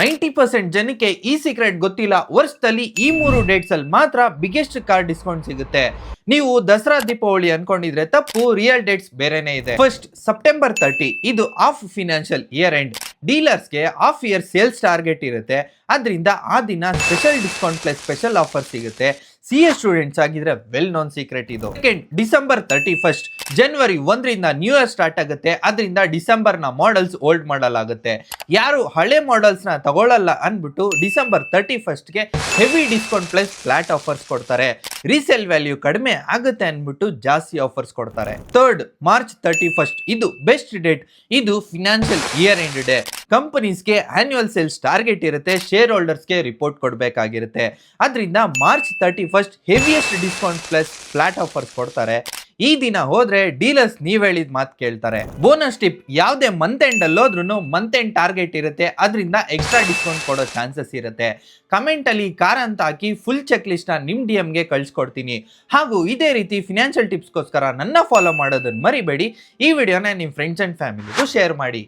90% ಜನಕ್ಕೆ ಈ ಸೀಕ್ರೆಟ್ ಗೊತ್ತಿಲ್ಲ. ವರ್ಷದಲ್ಲಿ ಈ 3 ಡೇಟ್ಸ್ ಅಲ್ಲಿ ಮಾತ್ರ ಬಿಗ್ಗೆಸ್ಟ್ ಕಾರ್ ಡಿಸ್ಕೌಂಟ್ ಸಿಗುತ್ತೆ. ನೀವು ದಸರಾ ದೀಪಾವಳಿ ಅನ್ಕೊಂಡಿದ್ರೆ ತಪ್ಪು, ರಿಯಲ್ ಡೇಟ್ಸ್ ಬೇರೆನೇ ಇದೆ. ಫಸ್ಟ್ ಸೆಪ್ಟೆಂಬರ್ 30 ಇದು ಆಫ್ ಫಿನಾನ್ಷಿಯಲ್ ಇಯರ್ ಎಂಡ್. ಡೀಲರ್ಸ್ಗೆ ಆಫ್ ಇಯರ್ ಸೇಲ್ಸ್ ಟಾರ್ಗೆಟ್ ಇರುತ್ತೆ. ಅದರಿಂದ ಆ ದಿನ special discount plus special offer ಸಿಗುತ್ತೆ. CA ಸ್ಟೂಡೆಂಟ್ಸ್ ಆಗಿದ್ರೆ ವೆಲ್ ನೋನ್ ಸೀಕ್ರೆಟ್ ಇದು. ಸೆಕೆಂಡ್ ಡಿಸೆಂಬರ್ 31 ಜನವರಿ 1ರಿಂದ ನ್ಯೂ ಇಯರ್ ಸ್ಟಾರ್ಟ್ ಆಗುತ್ತೆ. ಅದರಿಂದ ಡಿಸೆಂಬರ್ ನ ಮಾಡೆಲ್ಸ್ ಓಲ್ಡ್ ಮಾಡಲಾಗುತ್ತೆ. ಯಾರು ಹಳೆ ಮಾಡೆಲ್ಸ್ ನ ತಗೊಳ್ಳಲ್ಲ ಅನ್ಬಿಟ್ಟು ಡಿಸೆಂಬರ್ 31ಗೆ heavy discount plus flat offers ಕೊಡ್ತಾರೆ. ರೀಸೇಲ್ ವ್ಯಾಲ್ಯೂ ಕಡಿಮೆ ಆಗುತ್ತೆ ಅನ್ಬಿಟ್ಟು ಜಾಸ್ತಿ ಆಫರ್ಸ್ ಕೊಡ್ತಾರೆ. ಥರ್ಡ್ ಮಾರ್ಚ್ 31 ಇದು ಬೆಸ್ಟ್ ಡೇಟ್. ಇದು ಫಿನಾನ್ಷಿಯಲ್ ಇಯರ್ ಎಂಡ್ ಡೇ. ಕಂಪನೀಸ್ಗೆ ಆನ್ಯುವಲ್ ಸೇಲ್ಸ್ ಟಾರ್ಗೆಟ್ ಇರುತ್ತೆ. ಶೇರ್ ಹೋಲ್ಡರ್ಸ್ಗೆ ರಿಪೋರ್ಟ್ ಕೊಡಬೇಕಾಗಿರುತ್ತೆ. ಅದರಿಂದ March 31 heaviest discount plus flat offers ಕೊಡ್ತಾರೆ. ಈ ದಿನ ಹೋದ್ರೆ ಡೀಲರ್ಸ್ ನೀವ್ ಹೇಳಿದ ಮಾತು ಕೇಳ್ತಾರೆ. ಬೋನಸ್ ಟಿಪ್, ಯಾವುದೇ ಮಂತ್ ಎಂಡ್ ಅಲ್ಲಿ ಹೋದ್ರೂ ಮಂತ್ ಎಂಡ್ ಟಾರ್ಗೆಟ್ ಇರುತ್ತೆ. ಅದರಿಂದ ಎಕ್ಸ್ಟ್ರಾ ಡಿಸ್ಕೌಂಟ್ ಕೊಡೋ ಚಾನ್ಸಸ್ ಇರುತ್ತೆ. ಕಮೆಂಟ್ ಅಲ್ಲಿ ಕಾರ್ ಅಂತ ಹಾಕಿ ಫುಲ್ ಚೆಕ್ ಲಿಸ್ಟ್ ನ ನಿಮ್ DM ಗೆ ಕಳ್ಸಿಕೊಡ್ತೀನಿ. ಹಾಗೂ ಇದೇ ರೀತಿ ಫಿನಾನ್ಷಿಯಲ್ ಟಿಪ್ಸ್ಗೋಸ್ಕರ ನನ್ನ ಫಾಲೋ ಮಾಡೋದನ್ನ ಮರಿಬೇಡಿ. ಈ ವಿಡಿಯೋನ ನಿಮ್ ಫ್ರೆಂಡ್ಸ್ ಅಂಡ್ ಫ್ಯಾಮಿಲಿಗೂ ಶೇರ್ ಮಾಡಿ.